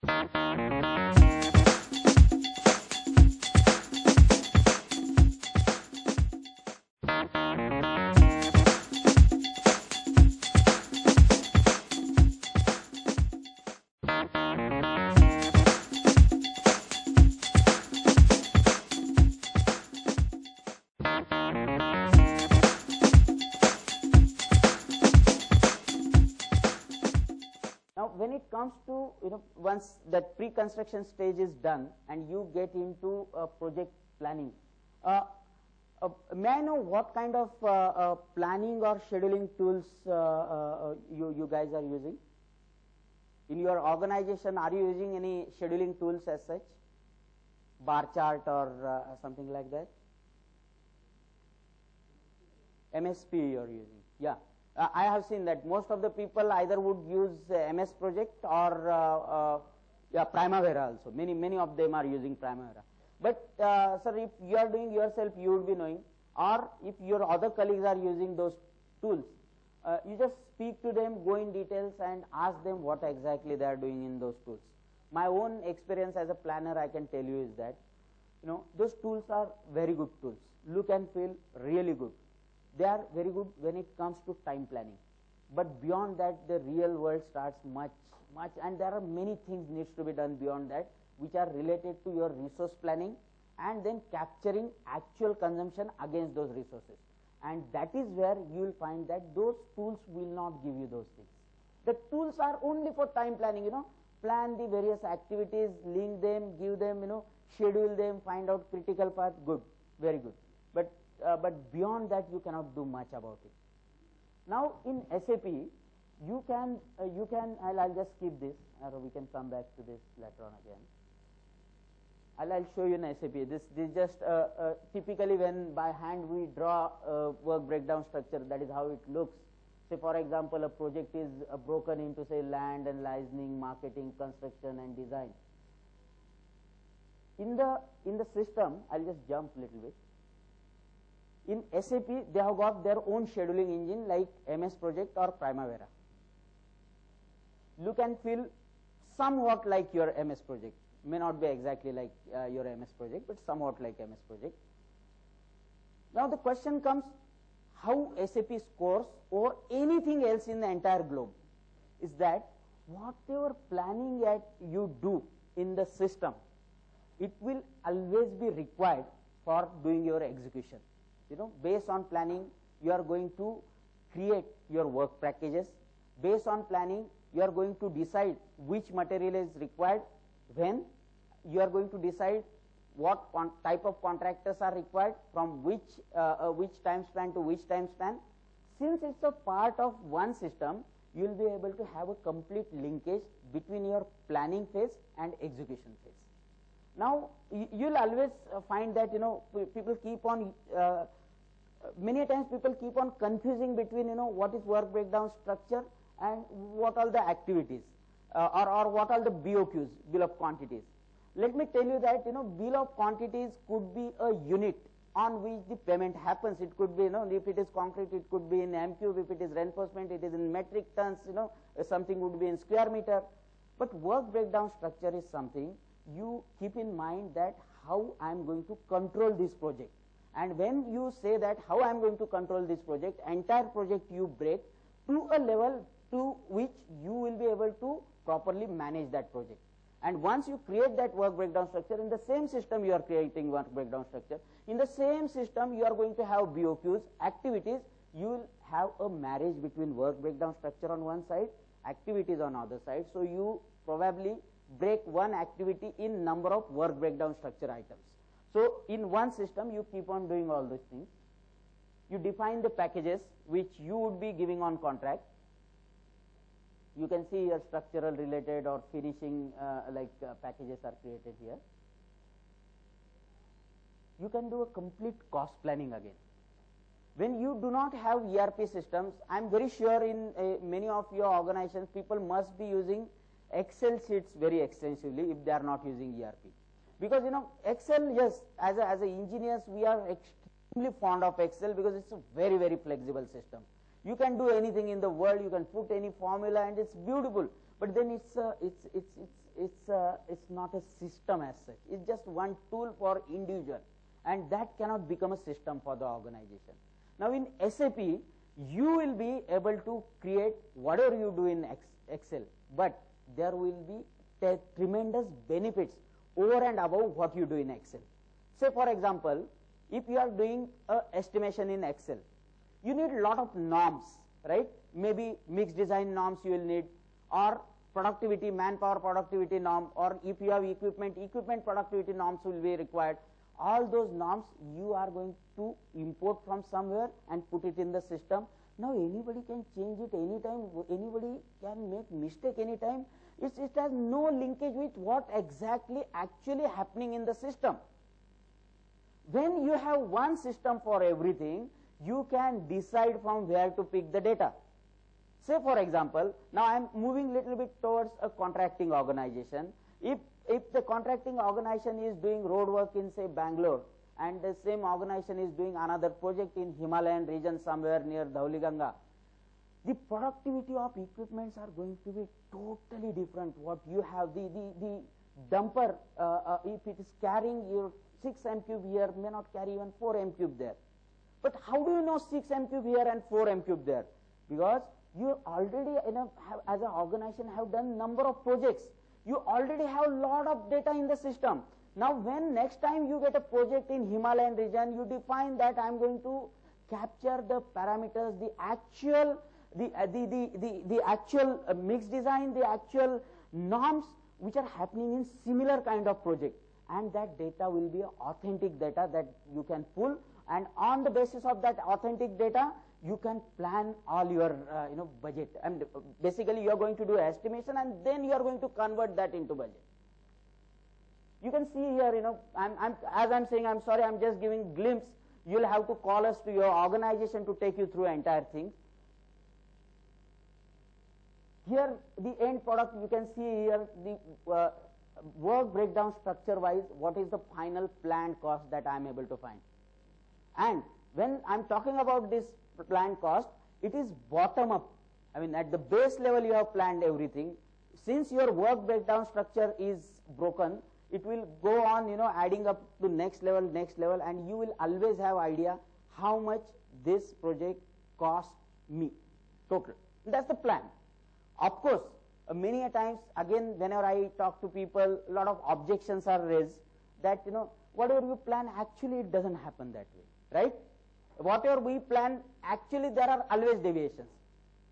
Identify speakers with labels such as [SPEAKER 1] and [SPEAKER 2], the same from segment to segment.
[SPEAKER 1] Now, when it comes to, once that pre-construction stage is done and you get into project planning, may I know what kind of planning or scheduling tools you guys are using? In your organization, are you using any scheduling tools as such? Bar chart or something like that? MSP you are using, yeah. I have seen that most of the people either would use MS Project or Primavera also. Many of them are using Primavera. But sir, if you are doing yourself, you would be knowing, or if your other colleagues are using those tools, you just speak to them, go in details and ask them what exactly they are doing in those tools. My own experience as a planner, I can tell you, is that those tools are very good tools. Look and feel really good. They are very good when it comes to time planning, but beyond that the real world starts much, and there are many things needs to be done beyond that, which are related to your resource planning and then capturing actual consumption against those resources. And that is where you will find that those tools will not give you those things. The tools are only for time planning, plan the various activities, link them, give them, schedule them, find out critical path, good, very good. But beyond that you cannot do much about it. Now in SAP, you can I'll just skip this, or we can come back to this later on again. I'll show you in SAP. This just typically when by hand we draw a work breakdown structure, that is how it looks. Say for example, a project is broken into say land and licensing, marketing, construction and design. In the system, I'll just jump a little bit. In SAP, they have got their own scheduling engine like MS Project or Primavera. Look and feel somewhat like your MS Project. May not be exactly like your MS Project, but somewhat like MS Project. Now the question comes, how SAP scores or anything else in the entire globe is that whatever planning that you do in the system, it will always be required for doing your execution. Based on planning, you are going to create your work packages. Based on planning, you are going to decide which material is required, when. You are going to decide what type of contractors are required, from which time span to which time span. Since it's a part of one system, you will be able to have a complete linkage between your planning phase and execution phase. Now, you'll always find that, people keep on, many times people keep on confusing between, what is work breakdown structure and what are the activities, or what are the BOQs, bill of quantities. Let me tell you that, bill of quantities could be a unit on which the payment happens. It could be, if it is concrete, it could be in M-cube. If it is reinforcement, it is in metric tons, something would be in square meter. But work breakdown structure is something you keep in mind that how I am going to control this project. And when you say that how I am going to control this project, entire project you break to a level to which you will be able to properly manage that project. And once you create that work breakdown structure, in the same system you are creating work breakdown structure, in the same system you are going to have BOQs, activities. You will have a marriage between work breakdown structure on one side, activities on other side. So you probably break one activity in number of work breakdown structure items. So in one system you keep on doing all those things. You define the packages which you would be giving on contract. You can see your structural related or finishing packages are created here. You can do a complete cost planning again. When you do not have ERP systems, I am very sure in many of your organizations people must be using Excel sheets very extensively if they are not using ERP. Because Excel, yes, as engineers we are extremely fond of Excel because it's a very, very flexible system. You can do anything in the world, you can put any formula and it's beautiful, but then it's it's not a system as such. It's just one tool for individual, and that cannot become a system for the organization. Now in SAP, you will be able to create whatever you do in Excel, but there will be tremendous benefits over and above what you do in Excel. Say for example, if you are doing a estimation in Excel, you need a lot of norms, right? Maybe mixed design norms you will need, or productivity, manpower productivity norm, or if you have equipment productivity norms will be required. All those norms you are going to import from somewhere and put it in the system. Now anybody can change it anytime, anybody can make mistake anytime. It has no linkage with what exactly actually happening in the system. When you have one system for everything, you can decide from where to pick the data. Say for example, now I am moving little bit towards a contracting organization. If the contracting organization is doing road work in say Bangalore, and the same organization is doing another project in Himalayan region somewhere near Dhauliganga, the productivity of equipments are going to be totally different. What you have, the dumper, if it is carrying your 6 m cube here, may not carry even 4 m cube there. But how do you know 6 m cube here and 4 m cube there? Because you already as an organization have done number of projects. You already have a lot of data in the system. Now when next time you get a project in Himalayan region, you define that I am going to capture the parameters, the actual mixed design, the actual norms which are happening in similar kind of project, and that data will be authentic data that you can pull, and on the basis of that authentic data you can plan all your budget, and basically you are going to do estimation and then you are going to convert that into budget. You can see here, as I'm saying, I'm sorry, I'm just giving glimpse. You'll have to call us to your organization to take you through entire thing. Here the end product, you can see here the work breakdown structure wise, what is the final planned cost that I'm able to find. And when I'm talking about this planned cost, it is bottom up. I mean at the base level you have planned everything. Since your work breakdown structure is broken, it will go on adding up to next level, and you will always have idea how much this project cost me total. That's the plan. Of course, many a times again whenever I talk to people, a lot of objections are raised that whatever you plan, actually it doesn't happen that way, right? Whatever we plan, actually there are always deviations.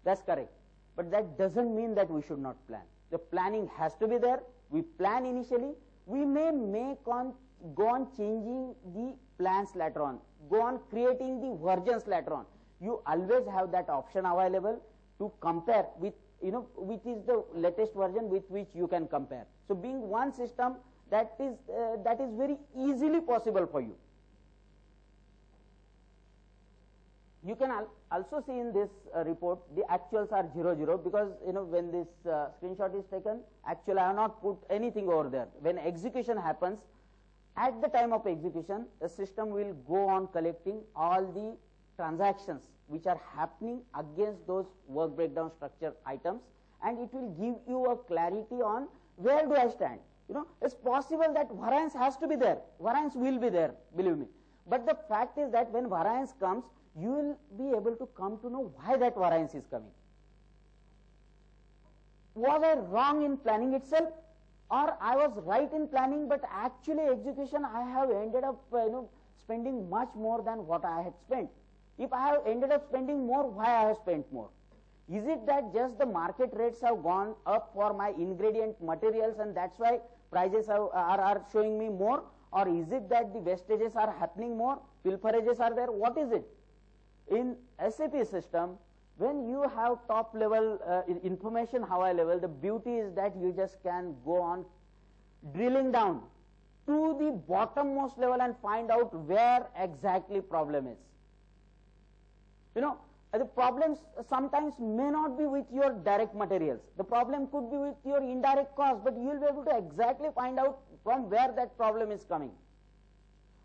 [SPEAKER 1] That's correct. But that doesn't mean that we should not plan. The planning has to be there. We plan initially. We may go on changing the plans later on, go on creating the versions later on. You always have that option available to compare with, which is the latest version with which you can compare. So being one system, that is very easily possible for you. You can also see in this report the actuals are 0, because when this screenshot is taken, actually I have not put anything over there. When execution happens, at the time of execution, the system will go on collecting all the transactions which are happening against those work breakdown structure items, and it will give you a clarity on where do I stand. It's possible that variance has to be there. Variance will be there, believe me. But the fact is that when variance comes, you will be able to come to know why that variance is coming. Was I wrong in planning itself, or I was right in planning, but actually execution I have ended up spending much more than what I had spent. If I have ended up spending more, why I have spent more? Is it that just the market rates have gone up for my ingredient materials and that's why prices are showing me more, or is it that the wastages are happening more, pilferages are there? What is it? In SAP system, when you have top level information high level, the beauty is that you just can go on drilling down to the bottommost level and find out where exactly problem is. The problems sometimes may not be with your direct materials. The problem could be with your indirect cost, but you will be able to exactly find out from where that problem is coming.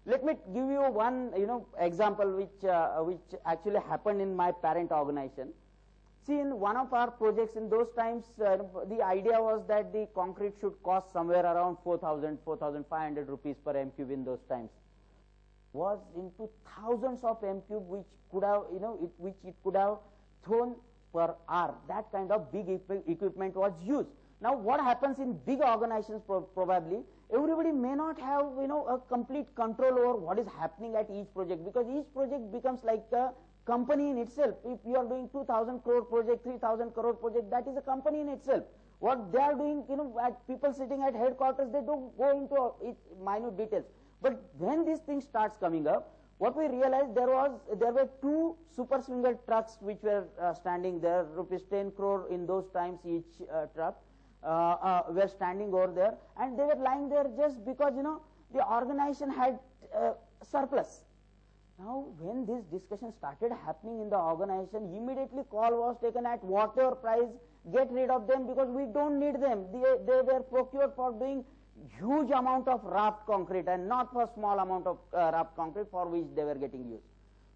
[SPEAKER 1] Let me give you one example which actually happened in my parent organization. See, in one of our projects in those times, the idea was that the concrete should cost somewhere around 4,000, 4,500 rupees per m cube in those times. Was into thousands of m cube which could have, which it could have thrown per hour. That kind of big equipment was used. Now, what happens in big organizations probably, everybody may not have, a complete control over what is happening at each project, because each project becomes like a company in itself. If you are doing 2,000 crore project, 3,000 crore project, that is a company in itself. What they are doing, at people sitting at headquarters, they don't go into minute details. But when this thing starts coming up, what we realized, there were two super swinger trucks which were standing there, rupees 10 crore in those times each truck were standing over there, and they were lying there just because the organization had surplus. Now, when this discussion started happening in the organization, immediately call was taken at whatever price, get rid of them, because we don't need them. They were procured for doing huge amount of raft concrete and not for small amount of raft concrete for which they were getting used.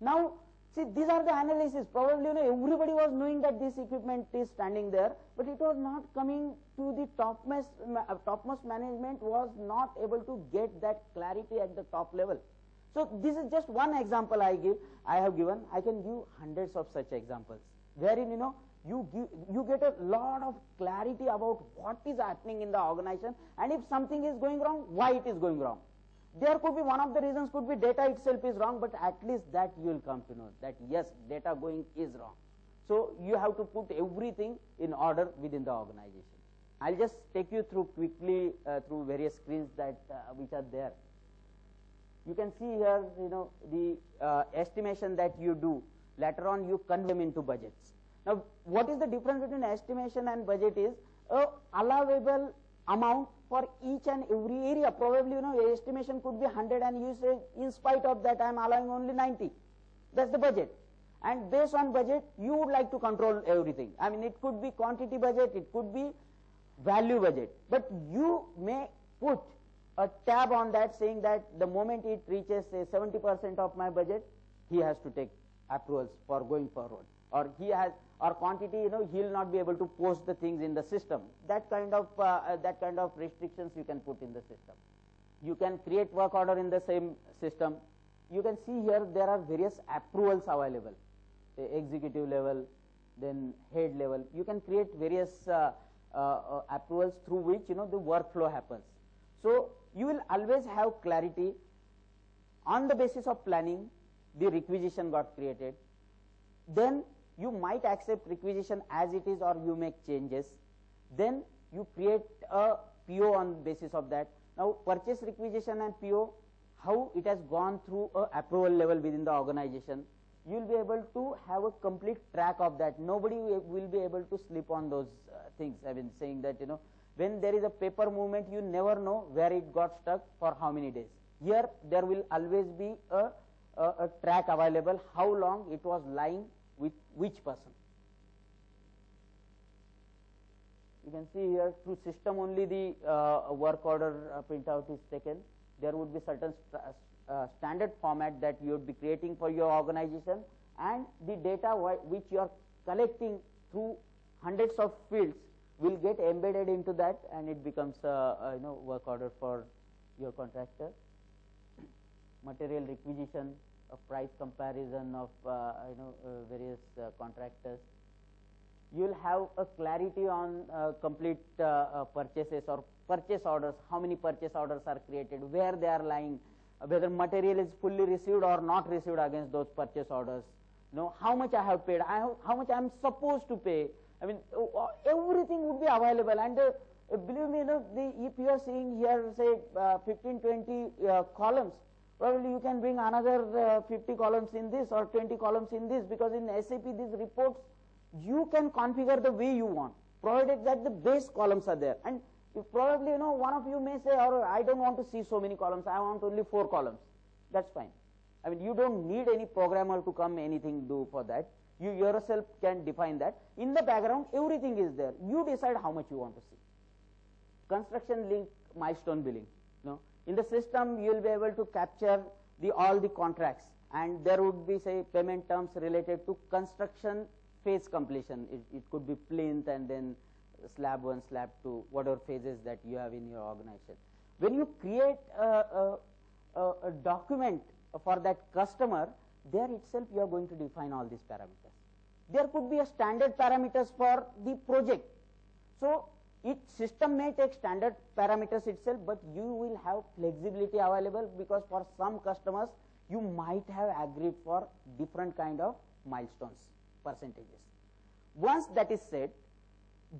[SPEAKER 1] Now, see, these are the analysis. Probably everybody was knowing that this equipment is standing there, but it was not coming to the topmost management was not able to get that clarity at the top level. So this is just one example I have given. I can give hundreds of such examples wherein you get a lot of clarity about what is happening in the organization, and if something is going wrong, why it is going wrong. There could be one of the reasons could be data itself is wrong, but at least that you will come to know that yes, data going is wrong. So you have to put everything in order within the organization. I'll just take you through quickly through various screens that which are there. You can see here, the estimation that you do. Later on, you convert them into budgets. Now, what is the difference between estimation and budget is allowable amount for each and every area. Probably, estimation could be 100, and you say, in spite of that, I am allowing only 90. That's the budget. And based on budget, you would like to control everything. I mean, it could be quantity budget, it could be value budget. But you may put a tab on that saying that the moment it reaches say 70% of my budget, he has to take approvals for going forward, or he has, or quantity, he will not be able to post the things in the system. That kind of restrictions you can put in the system. You can create work order in the same system. You can see here there are various approvals available, executive level, then head level. You can create various approvals through which the workflow happens. So you will always have clarity. On the basis of planning, the requisition got created. Then you might accept requisition as it is, or you make changes. Then you create a PO on the basis of that. Now, purchase requisition and PO, how it has gone through a approval level within the organization, you will be able to have a complete track of that. Nobody will be able to slip on those things. I mean, saying that, when there is a paper movement, you never know where it got stuck for how many days. Here, there will always be a track available, how long it was lying with which person. You can see here through system only the work order printout is taken. There would be certain standard format that you would be creating for your organization, and the data which you are collecting through hundreds of fields will get embedded into that, and it becomes a work order for your contractor. Material requisition, a price comparison of various contractors. You will have a clarity on complete purchases or purchase orders, how many purchase orders are created, where they are lying, whether material is fully received or not received against those purchase orders, how much I have paid, how much I am supposed to pay. I mean, everything would be available, and believe me, if you are seeing here, say 15, 20 columns, probably you can bring another 50 columns in this or 20 columns in this, because in SAP these reports you can configure the way you want, provided that the base columns are there. And if probably one of you may say, oh, I don't want to see so many columns, I want only 4 columns. That's fine. I mean, you don't need any programmer to come anything do for that. You yourself can define that. In the background, everything is there. You decide how much you want to see. Construction link milestone billing. In the system, you will be able to capture all the contracts, and there would be, say, payment terms related to construction phase completion. It could be plinth and then slab 1, slab 2, whatever phases that you have in your organization. When you create a document for that customer, there itself you are going to define all these parameters. There could be a standard parameters for the project. So each system may take standard parameters itself, but you will have flexibility available, because for some customers you might have agreed for different kind of milestones, percentages. Once that is set,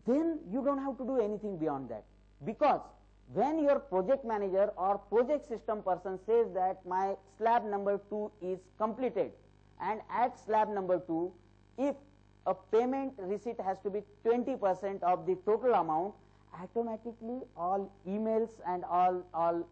[SPEAKER 1] then you don't have to do anything beyond that, because when your project manager or project system person says that my slab number 2 is completed, and at slab number 2, if a payment receipt has to be 20% of the total amount, automatically all emails and all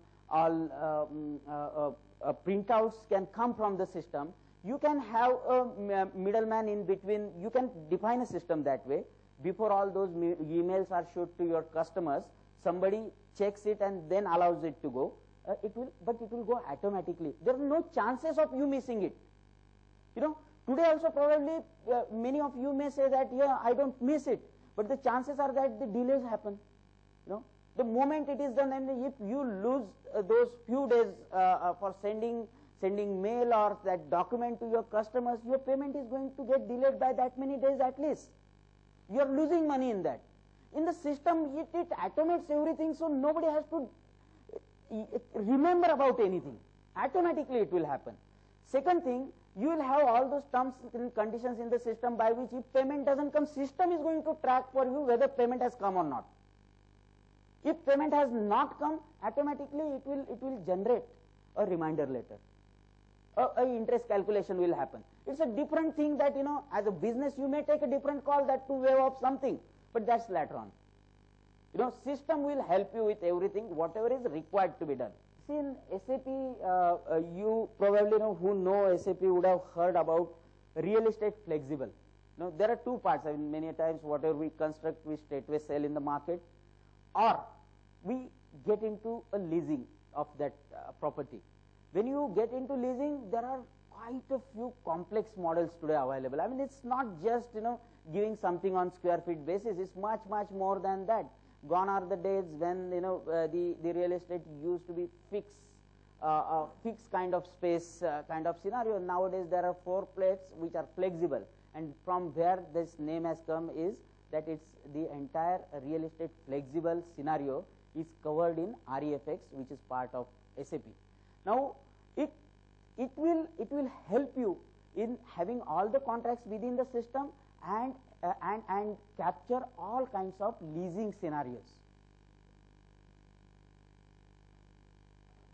[SPEAKER 1] printouts can come from the system. You can have a middleman in between. You can define a system that way. Before all those emails are shot to your customers, somebody checks it and then allows it to go. But it will go automatically. There are no chances of you missing it. You know, today also probably many of you may say that, yeah, I don't miss it, but the chances are that the delays happen. You know, the moment it is done, and if you lose those few days for sending mail or that document to your customers, your payment is going to get delayed by that many days at least. You are losing money in that. In the system, it automates everything, so nobody has to remember about anything. Automatically it will happen. Second thing, you will have all those terms and conditions in the system by which if payment doesn't come, system is going to track for you whether payment has come or not. If payment has not come, automatically it will generate a reminder letter. A interest calculation will happen. It's a different thing that, you know, as a business you may take a different call that to waive off something, but that's later on. You know, system will help you with everything, whatever is required to be done. See, in SAP, you probably who know SAP would have heard about real estate flexible. Now, there are two parts. I mean, many times whatever we construct, we straightway sell in the market, or we get into a leasing of that property. When you get into leasing, there are quite a few complex models today available. I mean, it's not just, giving something on square feet basis. It's much, much more than that. Gone are the days when, the real estate used to be fixed kind of space kind of scenario. Nowadays, there are 4 plates which are flexible. And from where this name has come is that it's the entire real estate flexible scenario is covered in REFX, which is part of SAP. Now, it will help you in having all the contracts within the system and capture all kinds of leasing scenarios.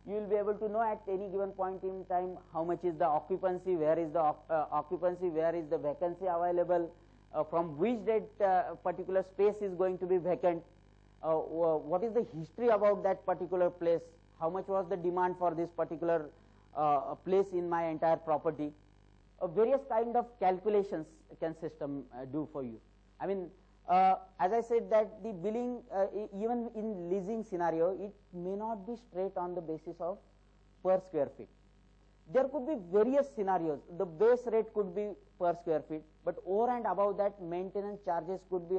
[SPEAKER 1] You will be able to know at any given point in time how much is the occupancy, where is the occupancy, where is the vacancy available, from which date particular space is going to be vacant, what is the history about that particular place, how much was the demand for this particular place in my entire property. Various kind of calculations can system do for you. I mean, as I said that the billing, even in leasing scenario, it may not be straight on the basis of per square feet. There could be various scenarios. The base rate could be per square feet, but over and above that, maintenance charges could be,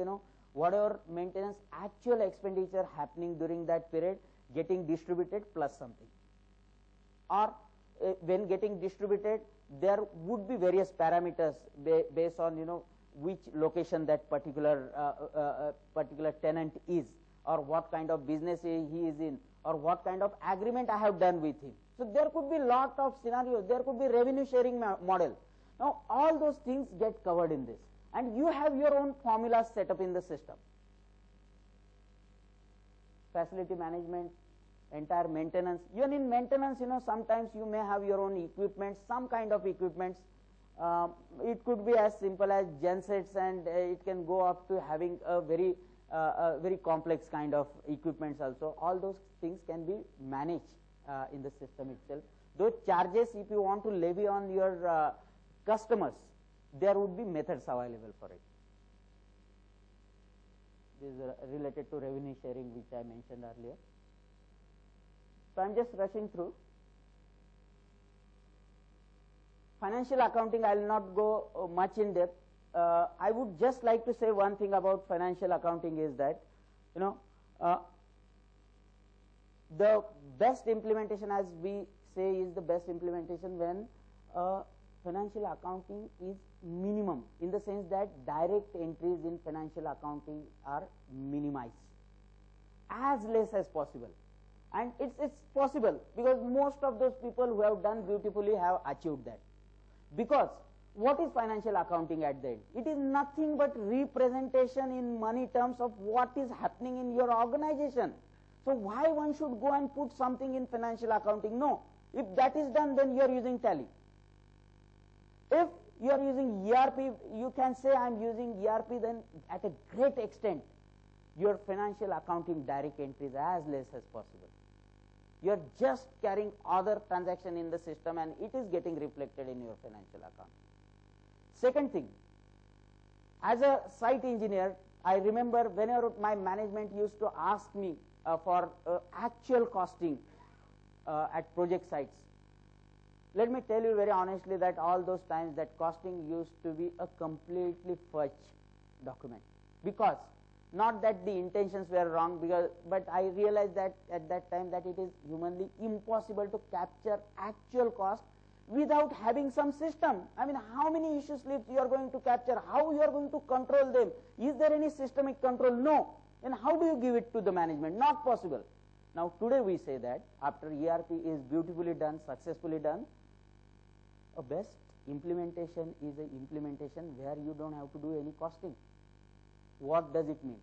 [SPEAKER 1] whatever maintenance actual expenditure happening during that period getting distributed plus something. Or when getting distributed, there would be various parameters based on, which location that particular tenant is, or what kind of business he is in, or what kind of agreement I have done with him. So there could be lot of scenarios. There could be revenue sharing model. Now all those things get covered in this, and you have your own formulas set up in the system. Facility management, entire maintenance. Even in maintenance, sometimes you may have your own equipment, some kind of equipments. It could be as simple as gensets, and it can go up to having a very complex kind of equipments also. All those things can be managed in the system itself. Those charges, if you want to levy on your customers, there would be methods available for it. This is related to revenue sharing, which I mentioned earlier. So I am just rushing through. Financial accounting, I will not go much in depth. I would just like to say one thing about financial accounting is that, the best implementation, as we say, is the best implementation when financial accounting is minimum, in the sense that direct entries in financial accounting are minimized as less as possible. And it's possible, because most of those people who have done beautifully have achieved that. Because what is financial accounting at the end? It is nothing but representation in money terms of what is happening in your organization. So why one should go and put something in financial accounting? No. If that is done, then you are using Tally. If you are using ERP, you can say I am using ERP, then at a great extent your financial accounting direct entries as less as possible. You are just carrying other transaction in the system and it is getting reflected in your financial account. Second thing, as a site engineer, I remember whenever my management used to ask me for actual costing at project sites. Let me tell you very honestly that all those times that costing used to be a completely fudged document, because not that the intentions were wrong, but I realized that at that time that it is humanly impossible to capture actual cost without having some system. I mean, how many issue slips you are going to capture, how you are going to control them, is there any systemic control? No. And how do you give it to the management? Not possible. Now today we say that after ERP is beautifully done, successfully done, a best implementation is an implementation where you don't have to do any costing. What does it mean?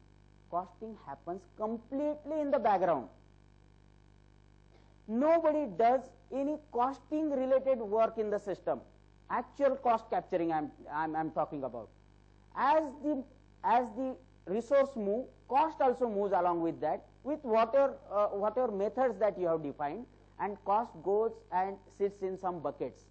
[SPEAKER 1] Costing happens completely in the background. Nobody does any costing related work in the system. Actual cost capturing I'm talking about. As the resource move, cost also moves along with that, with whatever methods that you have defined, and cost goes and sits in some buckets.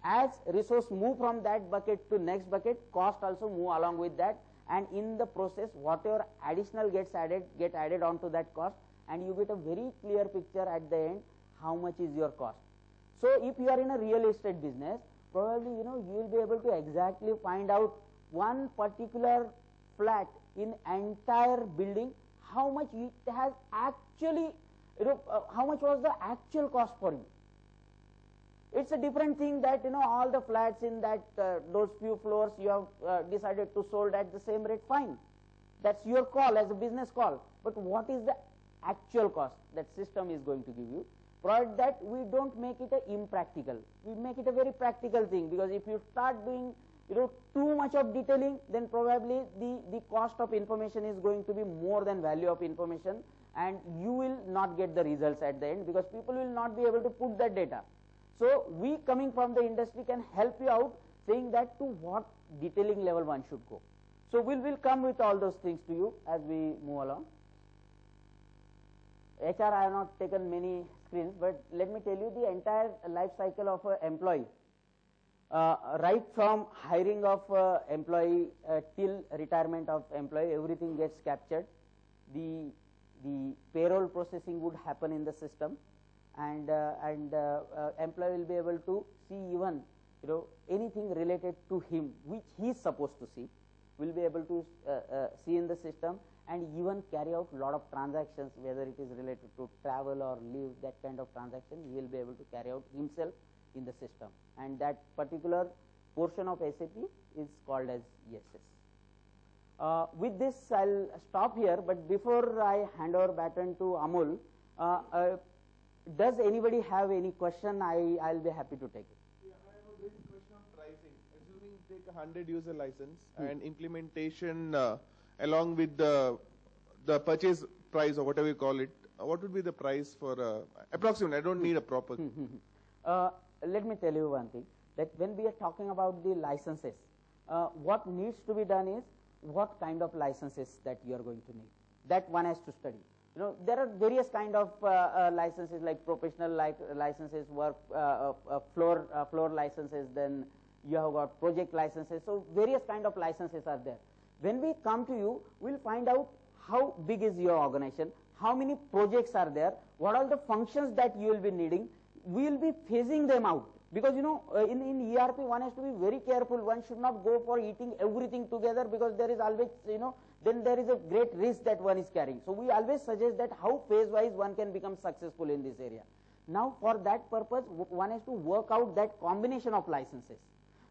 [SPEAKER 1] As resource move from that bucket to next bucket, cost also move along with that, and in the process whatever additional get added onto that cost, and you get a very clear picture at the end how much is your cost. So if you are in a real estate business, probably you will be able to exactly find out one particular flat in entire building, how much it has actually, how much was the actual cost for you. It's a different thing that all the flats in that those few floors you have decided to sold at the same rate, fine. That's your call as a business call. But what is the actual cost that system is going to give you? Provided that we don't make it a impractical, we make it a very practical thing, because if you start doing too much of detailing, then probably the cost of information is going to be more than value of information, and you will not get the results at the end, because people will not be able to put that data. So we coming from the industry can help you out, saying that to what detailing level one should go. So we'll come with all those things to you as we move along. HR, I have not taken many screens, but let me tell you the entire life cycle of an employee. Right from hiring of employee till retirement of employee, everything gets captured. The payroll processing would happen in the system, and employee will be able to see even anything related to him which he is supposed to see, will be able to see in the system, and even carry out lot of transactions, whether it is related to travel or leave, that kind of transaction he will be able to carry out himself in the system, and that particular portion of SAP is called as ESS. With this I'll stop here, but before I hand over baton to Amol, does anybody have any question? I'll be happy to take it.
[SPEAKER 2] Yeah, I have a basic question on pricing. Assuming you take a 100 user license and implementation along with the purchase price or whatever you call it, what would be the price for approximately? I don't need a proper.
[SPEAKER 1] Let me tell you one thing, that when we are talking about the licenses, what needs to be done is what kind of licenses that you are going to need. That one has to study. There are various kind of licenses, like professional licenses, work floor licenses, then you have got project licenses. So various kind of licenses are there. When we come to you, we'll find out how big is your organization, how many projects are there, what are the functions that you will be needing. We will be phasing them out Because in ERP one has to be very careful. One should not go for eating everything together, because there is always, then there is a great risk that one is carrying. So we always suggest that how phase wise one can become successful in this area. Now for that purpose one has to work out that combination of licenses.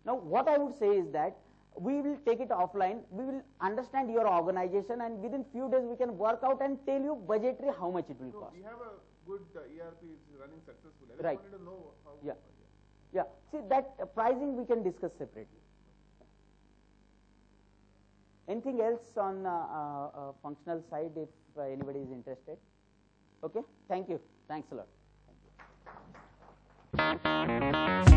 [SPEAKER 1] Now what I would say is that we will take it offline, we will understand your organization, and within few days we can work out and tell you budgetary how much it will cost.
[SPEAKER 2] We have a good ERP is running successfully. I just
[SPEAKER 1] Right.
[SPEAKER 2] wanted to know how.
[SPEAKER 1] Yeah, see that pricing we can discuss separately. Anything else on functional side if anybody is interested? Okay, thank you. Thanks a lot. Thank you.